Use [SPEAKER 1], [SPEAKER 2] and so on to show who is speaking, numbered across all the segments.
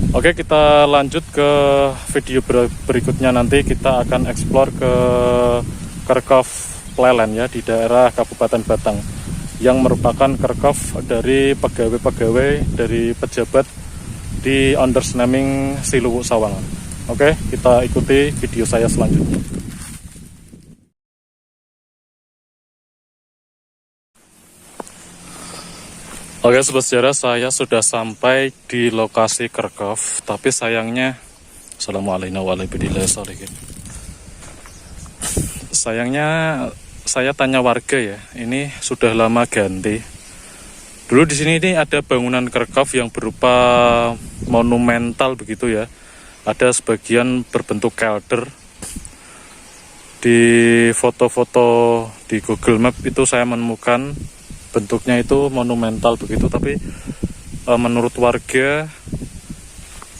[SPEAKER 1] Oke, kita lanjut ke video berikutnya. Nanti kita akan eksplor ke Kerkhoff Plelen ya, di daerah Kabupaten Batang, yang merupakan kerkhoff dari pegawai-pegawai dari pejabat di Onderneming Siluwu Sawangan. Oke, kita ikuti video saya selanjutnya. Oke, sobat sejarah, saya sudah sampai di lokasi kerkhoff, tapi sayangnya, assalamualaikum warahmatullahi wabarakatuh. Sayangnya saya tanya warga ya, ini sudah lama ganti. Dulu di sini ini ada bangunan kerkhoff yang berupa monumental begitu ya. Ada sebagian berbentuk kelder. Di foto-foto di Google Map itu saya menemukan bentuknya itu monumental begitu, tapi menurut warga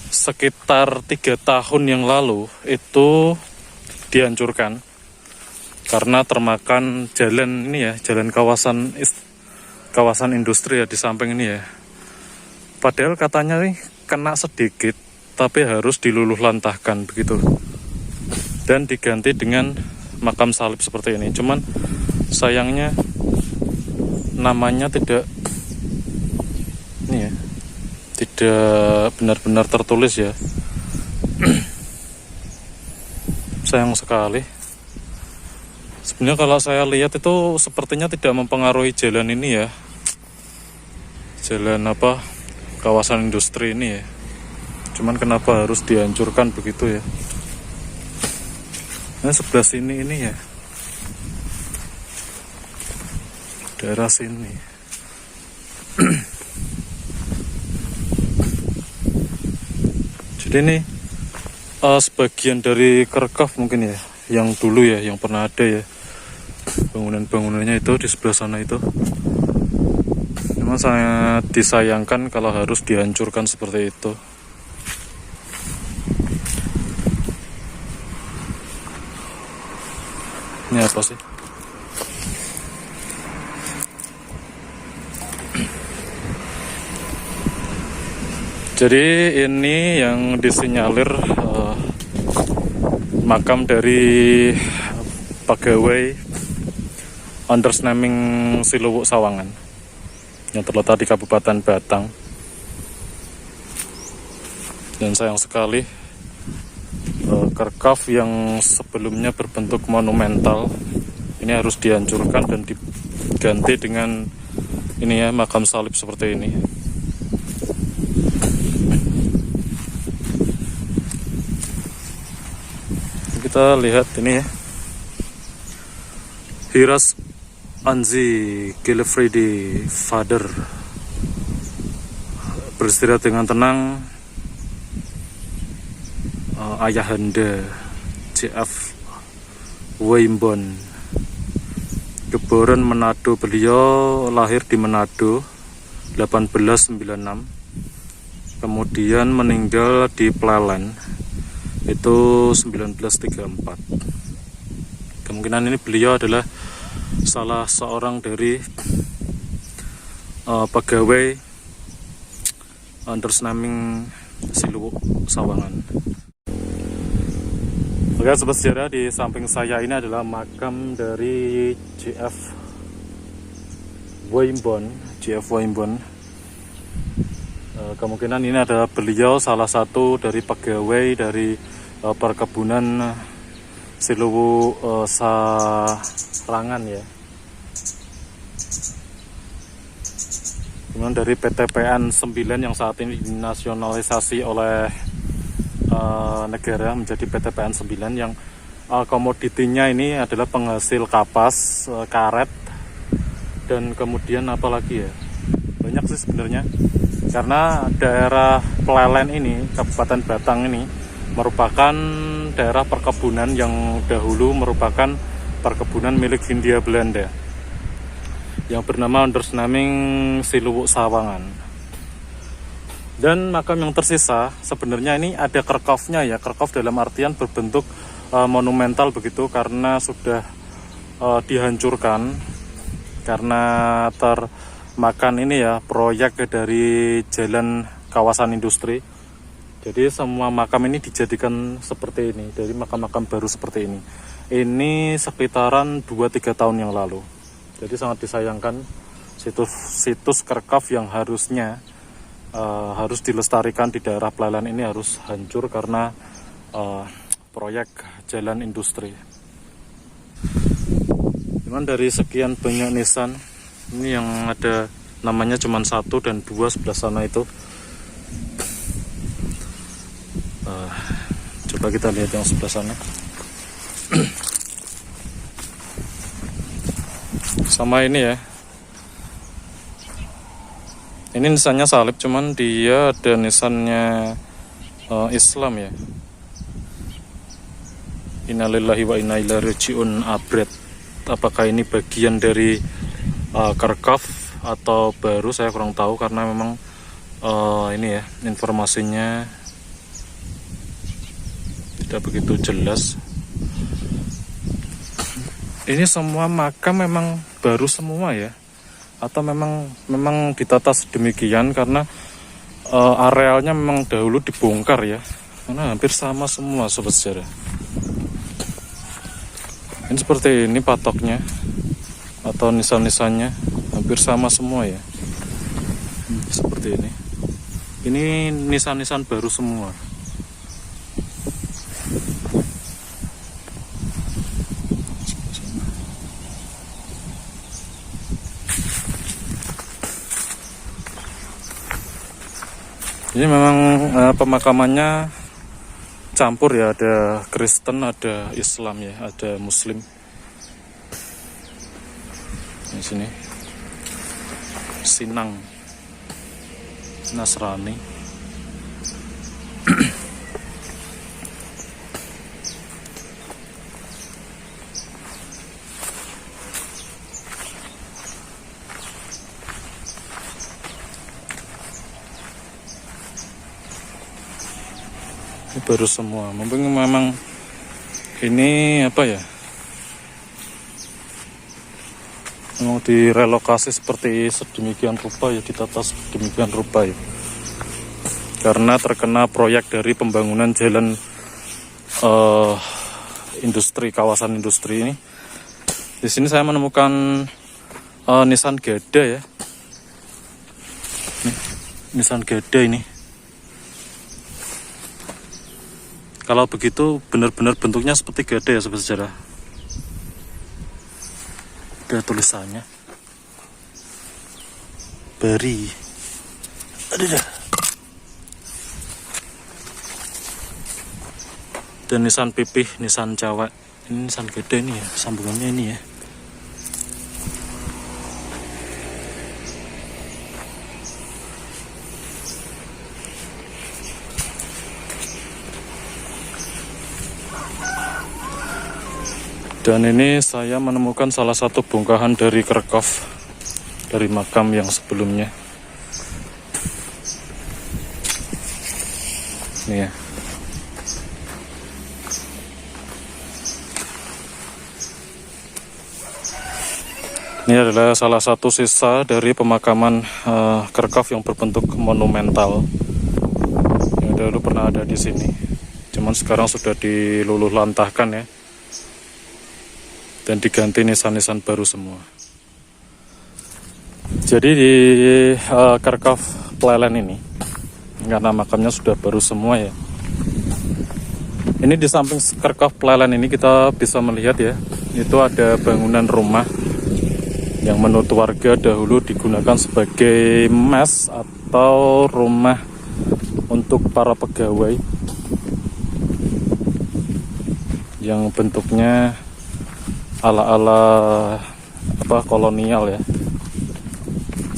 [SPEAKER 1] sekitar 3 tahun yang lalu itu dihancurkan karena termakan jalan ini ya, jalan kawasan industri ya di samping ini ya. Padahal katanya nih kena sedikit, tapi harus diluluh lantahkan begitu dan diganti dengan makam salib seperti ini. Cuman sayangnya namanya tidak ini ya, tidak benar-benar tertulis ya. Sayang sekali. Sebenarnya kalau saya lihat itu sepertinya tidak mempengaruhi jalan ini ya, jalan apa, kawasan industri ini ya. Cuman kenapa harus dihancurkan begitu ya. Nah, sebelah sini ini ya, daerah sini. Jadi ini sebagian dari kerkhoff mungkin ya, yang dulu ya, yang pernah ada ya, bangunan-bangunannya itu di sebelah sana itu. Memang sangat disayangkan kalau harus dihancurkan seperti itu. Ini apa sih? Jadi ini yang disinyalir makam dari pegawai Onderneming Siluwu Sawangan yang terletak di Kabupaten Batang. Dan sayang sekali kerkhoff yang sebelumnya berbentuk monumental ini harus dihancurkan dan diganti dengan ini ya, makam salib seperti ini. Kita lihat ini ya, Hiras Anzi Gelfridi Father, beristirahat dengan tenang Ayahanda C.F. Weimbon, keboran Manado. Beliau lahir di Manado 1896, kemudian meninggal di Plelen itu 1934. Kemungkinan ini beliau adalah salah seorang dari pegawai Onderneming Siluwu Sawangan. Oke, sobat sejarah, di samping saya ini adalah makam dari J.F. Weimbon. Kemungkinan ini adalah beliau salah satu dari pegawai dari perkebunan Siluwu Sarangan ya. Kemudian dari PTPN 9 yang saat ini dinasionalisasi oleh negara menjadi PTPN 9, yang komoditinya ini adalah penghasil kapas, karet, dan kemudian apa lagi ya, banyak sih sebenarnya. Karena daerah Plelen ini, Kabupaten Batang ini merupakan daerah perkebunan yang dahulu merupakan perkebunan milik Hindia Belanda yang bernama Onderneming Siluwu Sawangan. Dan makam yang tersisa sebenarnya ini ada kerkhoffnya ya, kerkhoff dalam artian berbentuk monumental begitu, karena sudah dihancurkan karena termakan ini ya, proyek dari jalan kawasan industri. Jadi semua makam ini dijadikan seperti ini, dari makam-makam baru seperti ini. Ini sekitaran 2-3 tahun yang lalu. Jadi sangat disayangkan situs Kerkaf yang harusnya harus dilestarikan di daerah Plelen ini harus hancur karena proyek jalan industri. Cuman dari sekian banyak nisan, ini yang ada namanya cuma 1 dan 2 sebelah sana itu. Coba kita lihat yang sebelah sana. Sama ini ya. Ini nisannya salib, cuman dia ada nisannya Islam ya. Innalillahi wa inna ilaihi raji'un abret. Apakah ini bagian dari Kerkaf atau baru, saya kurang tahu karena memang ini ya informasinya tidak begitu jelas. Ini semua makam memang baru semua ya, atau memang ditata sedemikian karena arealnya memang dahulu dibongkar ya, karena hampir sama semua sobat sejarah. Ini seperti ini patoknya atau nisan-nisannya hampir sama semua ya. Seperti ini. Ini nisan-nisan baru semua. Ini memang pemakamannya campur ya, ada Kristen, ada Islam ya, ada Muslim. Di sini Sinang, Nasrani. Ini baru semua. Mungkin memang ini apa ya? Memang direlokasi seperti sedemikian rupa ya, ditata sedemikian rupa ya. Karena terkena proyek dari pembangunan jalan industri, kawasan industri ini. Di sini saya menemukan nisan gada ya. Nih, nisan gada ini. Kalau begitu benar-benar bentuknya seperti gada ya sobat sejarah. Ada tulisannya. Beri. Ada. Dan nisan pipih, nisan cawak. Ini nisan gada ini ya, sambungannya ini ya. Dan ini saya menemukan salah satu bongkahan dari Kerkaf, dari makam yang sebelumnya. Ini ya. Ini adalah salah satu sisa dari pemakaman Kerkaf yang berbentuk monumental. Yang dulu pernah ada di sini. Cuman sekarang sudah diluluh lantahkan ya. Dan diganti nisan-nisan baru semua. Jadi di Kerkaf Plelen ini, karena makamnya sudah baru semua ya. Ini di samping Kerkaf Plelen ini kita bisa melihat ya, itu ada bangunan rumah yang menurut warga dahulu digunakan sebagai mes atau rumah untuk para pegawai yang bentuknya ala-ala apa kolonial ya.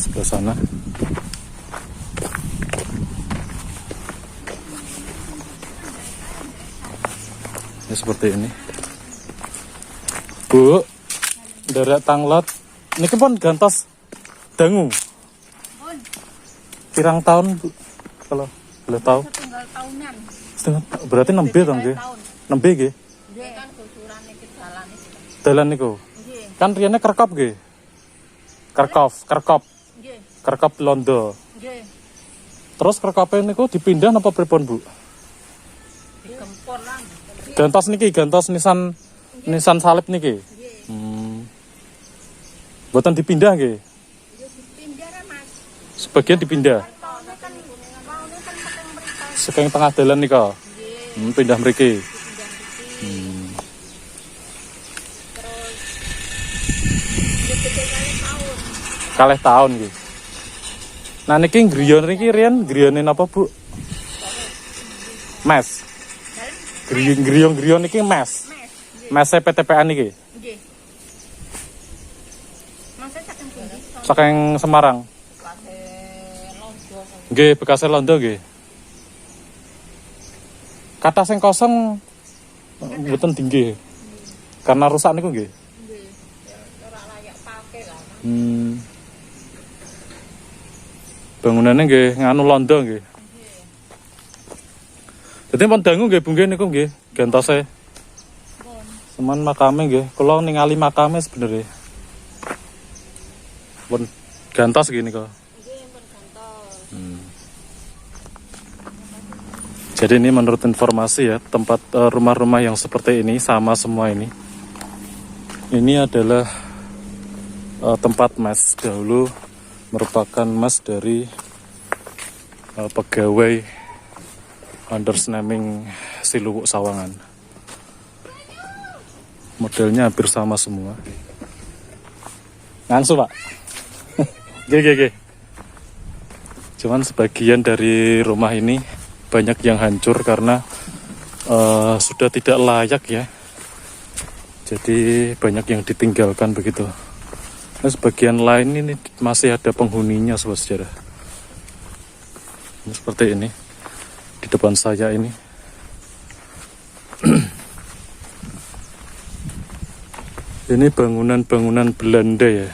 [SPEAKER 1] Sebelah sana ya, seperti ini. Bu, daerah Tanglat niki pun gantos dangu pirang tahun Bu, kalau boleh tahu?
[SPEAKER 2] Setunggal tahunan.
[SPEAKER 1] Setengah, berarti nembe to nggih? Nembe nggih.
[SPEAKER 2] Nggih kan kusuran iki dalan iki.
[SPEAKER 1] Dalan niku.
[SPEAKER 2] Nggih.
[SPEAKER 1] Kan riyane Kerkap nggih. Kerkap
[SPEAKER 2] Nggih.
[SPEAKER 1] Kerkap Londo.
[SPEAKER 2] Nggih.
[SPEAKER 1] Terus kerkope niku dipindah napa pripun, Bu?
[SPEAKER 2] Digempur lah.
[SPEAKER 1] Gantos niki, gantos nisan salib niki. Boten dipindah nggih.
[SPEAKER 2] Ya dipindah ya, Mas.
[SPEAKER 1] Sebagian dipindah.
[SPEAKER 2] Maune kan pakai mereka.
[SPEAKER 1] Saking tengah dalan nika. Pindah mriki. Kalih tahun nggih. Nah niki griya niki riyen griyane napa, Bu? Mes. Griya niki mes. Mese PTPN niki.
[SPEAKER 2] Nggih. Masa saking pundi?
[SPEAKER 1] Saking Semarang.
[SPEAKER 2] Bekase londo.
[SPEAKER 1] Nggih, bekase londo nggih. Kathah sing kosong mboten tinggi. Karena rusak niku nggih.
[SPEAKER 2] Nggih. Ya ora layak pakai lah.
[SPEAKER 1] Bangunannya nggih nganu londo nggih. Dadi pun dangu nggih Bu nggih niku nggih gantose. Semen makame nggih, kula ningali makame sebenarnya. Pun gantos gini kok.
[SPEAKER 2] Nggih, pun gantos.
[SPEAKER 1] Jadi ini menurut informasi ya, tempat rumah-rumah yang seperti ini sama semua ini. Ini adalah tempat mes dahulu merupakan mes dari pegawai undersnaming Siluwuk Sawangan. Modelnya hampir sama semua. Ngangsu Pak. Gih. Cuman sebagian dari rumah ini banyak yang hancur karena sudah tidak layak ya. Jadi banyak yang ditinggalkan begitu. Nah, sebagian lain ini masih ada penghuninya sobat sejarah. Ini seperti ini di depan saya ini. Ini bangunan-bangunan Belanda ya.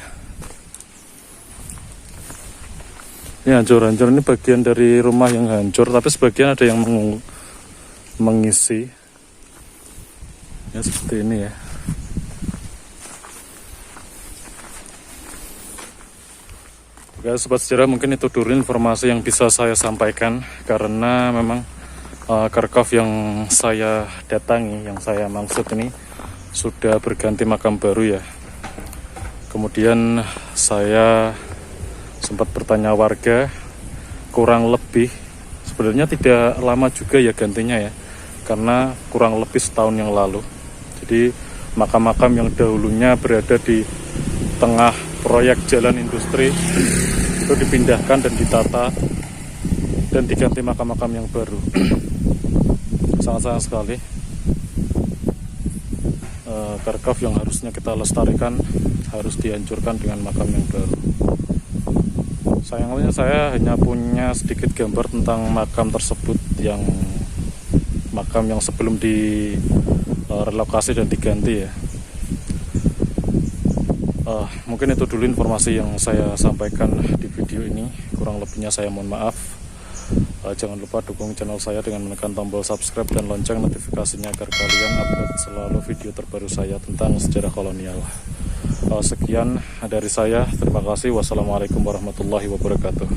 [SPEAKER 1] Ini hancur-hancur, ini bagian dari rumah yang hancur, tapi sebagian ada yang mengisi. Ya seperti ini ya. Oke sobat sejarah, mungkin itu dulu informasi yang bisa saya sampaikan, karena memang Kerkov yang saya datangi, yang saya maksud ini sudah berganti makam baru ya. Kemudian saya sempat bertanya warga, kurang lebih sebenarnya tidak lama juga ya gantinya ya, karena kurang lebih setahun yang lalu. Jadi makam-makam yang dahulunya berada di tengah proyek jalan industri itu dipindahkan dan ditata dan diganti makam-makam yang baru. Sangat-sangat sekali. Kerkov yang harusnya kita lestarikan harus dihancurkan dengan makam yang baru. Sayangnya saya hanya punya sedikit gambar tentang makam tersebut, yang makam yang sebelum direlokasi dan diganti ya. Mungkin itu dulu informasi yang saya sampaikan di video ini. Kurang lebihnya saya mohon maaf. Jangan lupa dukung channel saya dengan menekan tombol subscribe dan lonceng notifikasinya agar kalian upload selalu video terbaru saya tentang sejarah kolonial. Sekian dari saya, terima kasih. Wassalamualaikum warahmatullahi wabarakatuh.